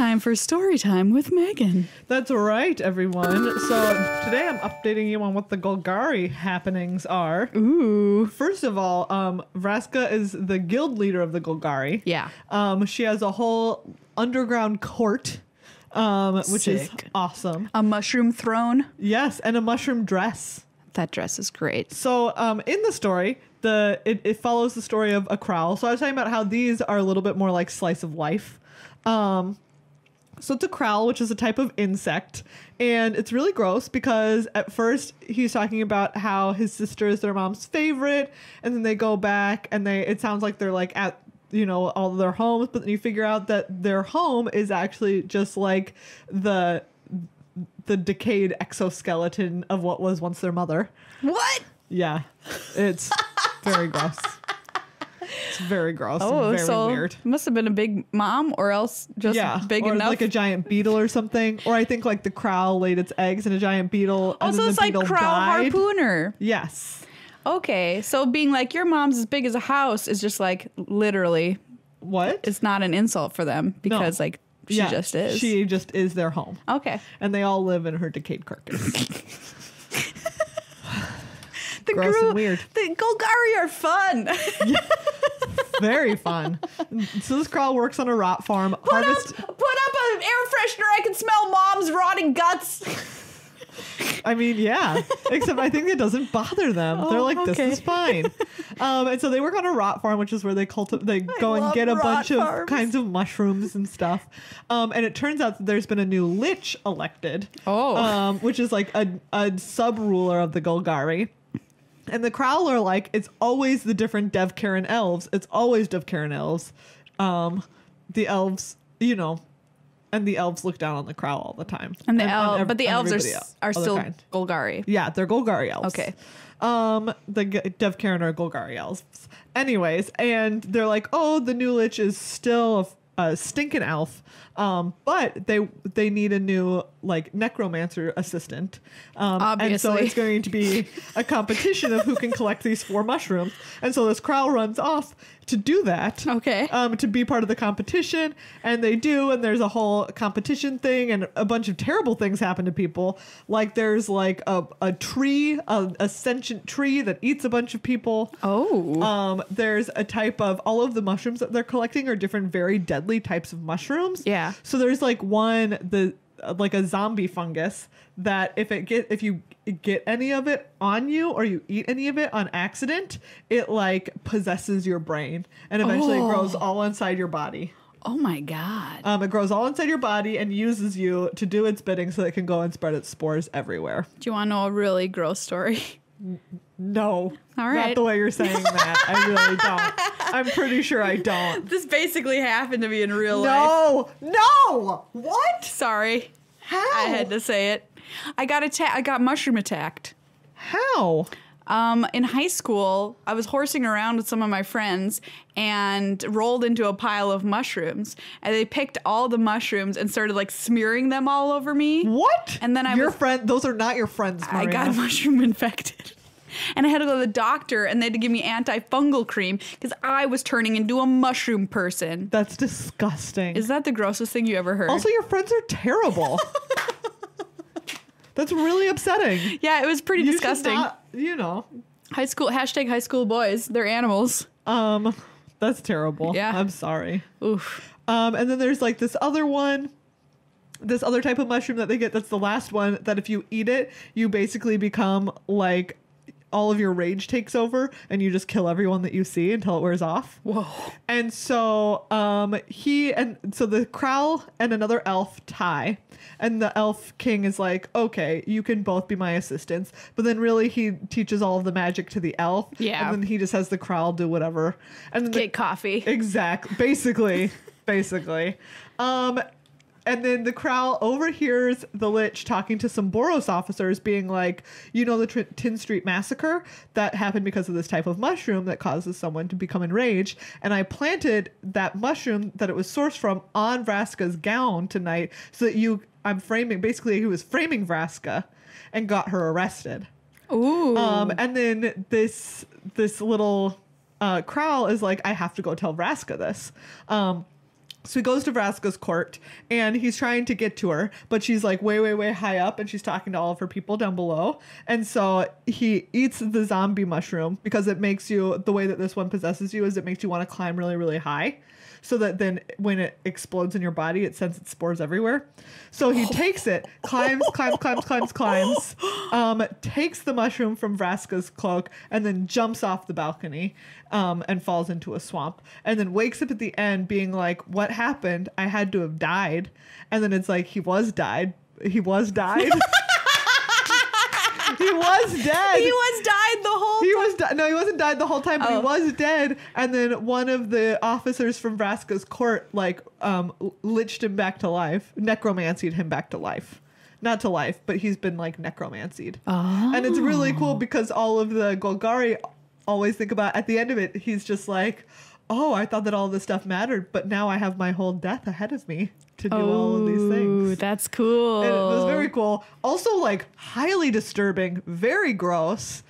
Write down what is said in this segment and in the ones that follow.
time for Storytime with Meghan. That's right, everyone. So today I'm updating you on what the Golgari happenings are. Ooh. First of all, Vraska is the guild leader of the Golgari. Yeah. She has a whole underground court, which is Sick. awesome. A mushroom throne. Yes, and a mushroom dress. That dress is great. So in the story, it follows the story of a Kraul. So I was talking about how these are a little bit more like slice of life. So it's a Kraul, which is a type of insect, and it's really gross because at first he's talking about how his sister is their mom's favorite, and then they go back and it sounds like they're like at all of their homes, but then you figure out that their home is actually just like the decayed exoskeleton of what was once their mother. What? Yeah, it's very gross. It's very gross. Oh, and very so weird. Must have been a big mom, or else just big or enough. like a giant beetle or something. Or I think like the Kraul laid its eggs in a giant beetle. And also, then it's the like beetle Kraul died. harpooner. Yes. Okay, so being like your mom's as big as a house is just like literally. What? It's not an insult for them because like she just is. She just is their home. Okay. And they all live in her decayed carcass. The Gross and weird. The Golgari are fun. Very fun. So this Kraul works on a rot farm. Put up an air freshener. I can smell mom's rotting guts. I mean, yeah. Except I think it doesn't bother them. They're like, this is fine. And so they work on a rot farm, which is where they go and get a bunch of kinds of mushrooms and stuff. And it turns out that there's been a new lich elected. Oh. Which is like a sub-ruler of the Golgari. And the Kraul are like, it's always the different Devkarin Elves. It's always Devkarin Elves. The elves, and the elves look down on the Kraul all the time. And the elves are still kind. Golgari. Yeah, they're Golgari elves. Okay. The Devkarin are Golgari elves. Anyways, and they're like, oh, the new lich is still a stinking elf. But they need a new like necromancer assistant. Obviously. And so it's going to be a competition of who can collect these 4 mushrooms. And so this Kraul runs off to do that. Okay. To be part of the competition, and they do, and there's a whole competition thing, and a bunch of terrible things happen to people. Like there's like a tree, a sentient tree that eats a bunch of people. Oh. There's a type of all of the mushrooms that they're collecting are different, very deadly types of mushrooms. Yeah. So there's like like a zombie fungus that if you get any of it on you or you eat any of it on accident, it like possesses your brain and eventually it grows all inside your body. Oh my God. It grows all inside your body and uses you to do its bidding so that it can go and spread its spores everywhere. Do you want to know a really gross story? No. All right. Not the way you're saying that. I really don't. I'm pretty sure I don't. This basically happened to me in real life. No. What? Sorry. How? I had to say it. I got mushroom attacked. How? In high school, I was horsing around with some of my friends and rolled into a pile of mushrooms. And they picked all the mushrooms and started like smearing them all over me. What? And then those are not your friends, Maria. I got mushroom infected. And I had to go to the doctor and they had to give me antifungal cream because I was turning into a mushroom person. That's disgusting. Is that the grossest thing you ever heard? Also, your friends are terrible. That's really upsetting. Yeah, it was pretty disgusting. High school, high school boys. They're animals. that's terrible. Yeah. I'm sorry. Oof. And then there's like this other type of mushroom that they get. That's the last one that if you eat it, you basically become like all of your rage takes over and you just kill everyone that you see until it wears off. Whoa. And so so the Kraul and another elf tie, and the elf king is like, okay, you can both be my assistants, but then really he teaches all of the magic to the elf. Yeah. And then he just has the Kraul do whatever. And then Get coffee. Exactly. Basically. And then the Kraul overhears the lich talking to some Boros officers being like, the Tin Street Massacre that happened because of this type of mushroom that causes someone to become enraged. And I planted that mushroom that it was sourced from on Vraska's gown tonight so that he was framing Vraska and got her arrested. Ooh. And then this little Kraul is like, I have to go tell Vraska this. So he goes to Vraska's court and he's trying to get to her, but she's like way, way, way high up and she's talking to all of her people down below. And so he eats the zombie mushroom because it makes you, the way that this one possesses you is it makes you want to climb really, really high. So that then when it explodes in your body, it sends its spores everywhere. So he takes it, climbs, takes the mushroom from Vraska's cloak and then jumps off the balcony and falls into a swamp. And then wakes up at the end being like, what happened? I had to have died. And then it's like, he was died. He was died. He was dead. He was died the whole time. No, he wasn't died the whole time, but he was dead. And then one of the officers from Vraska's court, liched him back to life, necromancied him back to life. Not to life, but he's been necromancied. Oh. And it's really cool because all of the Golgari always think about at the end of it, he's just like, oh, I thought that all this stuff mattered, but now I have my whole death ahead of me to do all of these things. That's cool. And it was very cool. Also, highly disturbing, very gross.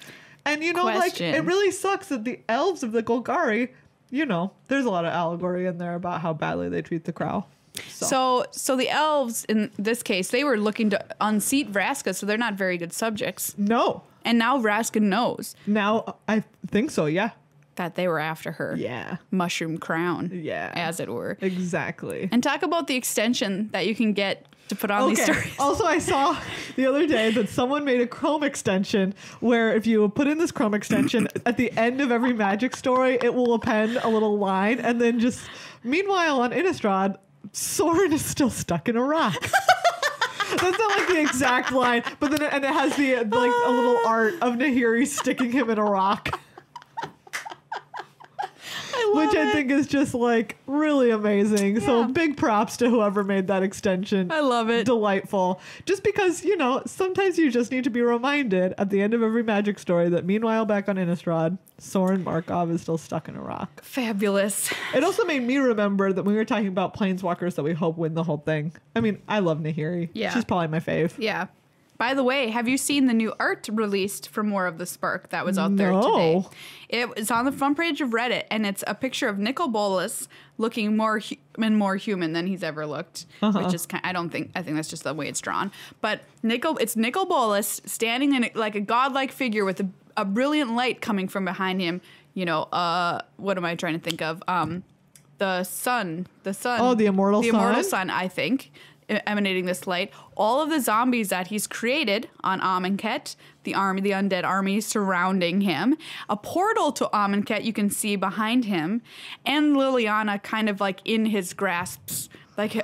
And, it really sucks that the elves of the Golgari, there's a lot of allegory in there about how badly they treat the Kraul. So the elves, in this case, they were looking to unseat Vraska, so they're not very good subjects. No. And now Vraska knows. Now, I think so, yeah. That they were after her. Yeah. Mushroom crown. Yeah. As it were. Exactly. And talk about the extension that you can get to put on these stories. Also, I saw the other day that someone made a Chrome extension where if you put in this Chrome extension, at the end of every magic story, it will append a little line. And then just, meanwhile, on Innistrad, Soren is still stuck in a rock. That's not the exact line, but then it has the a little art of Nahiri sticking him in a rock. Which I think is just really amazing. Yeah. So big props to whoever made that extension. I love it. Delightful. Just because, sometimes you just need to be reminded at the end of every magic story that meanwhile back on Innistrad, Soren Markov is still stuck in a rock. Fabulous. It also made me remember that when we were talking about planeswalkers that we hope win the whole thing. I mean, I love Nahiri. Yeah. She's probably my fave. Yeah. By the way, have you seen the new art released for More of the Spark that was out there today? It's on the front page of Reddit, and it's a picture of Nicol Bolas looking more human than he's ever looked, which is I think that's just the way it's drawn. But it's Nicol Bolas standing in a godlike figure with a brilliant light coming from behind him. What am I trying to think of? The sun. Oh, the immortal sun. The immortal sun, I think. Emanating this light, all of the zombies that he's created on Amonkhet, the undead army surrounding him, a portal to Amonkhet you can see behind him, and Liliana kind of in his grasps, wrapped.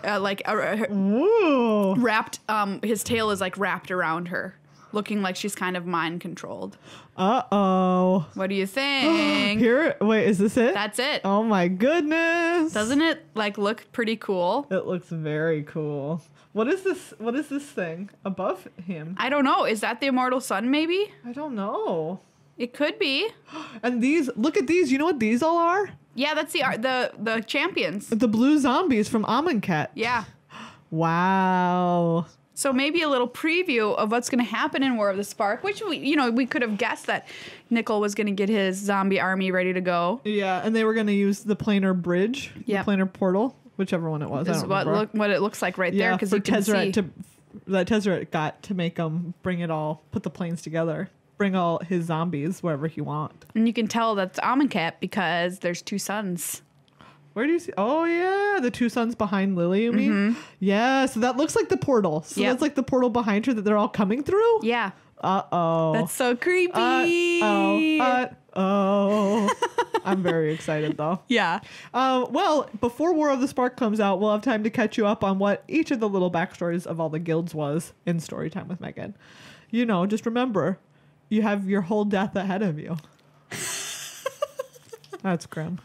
His tail is wrapped around her, looking like she's kind of mind controlled. Uh-oh. What do you think? Wait, is this it? That's it. Oh my goodness. Doesn't it look pretty cool? It looks very cool. What is this thing above him? I don't know. Is that the immortal sun maybe? I don't know. It could be. And look at these. You know what these all are? Yeah, that's the champions. The blue zombies from Amonkhet. Yeah. Wow. So maybe a little preview of what's going to happen in War of the Spark, which we could have guessed that Nicol was going to get his zombie army ready to go. Yeah, and they were going to use the planar bridge, the planar portal, whichever one it was. This is what it looks like right there, because you can see. That Tezzeret got to make him put the planes together, bring all his zombies wherever he want. And you can tell that's Amonkhet because there's two suns. Where do you see? Oh, yeah. The two suns behind Lily, you mean? Mm-hmm. Yeah. So that looks like the portal. So that's the portal behind her that they're all coming through? Yeah. Uh-oh. That's so creepy. Uh-oh. I'm very excited, though. Yeah. Well, before War of the Spark comes out, we'll have time to catch you up on what each of the little backstories of all the guilds was in Storytime with Meghan. Just remember, you have your whole death ahead of you. That's grim.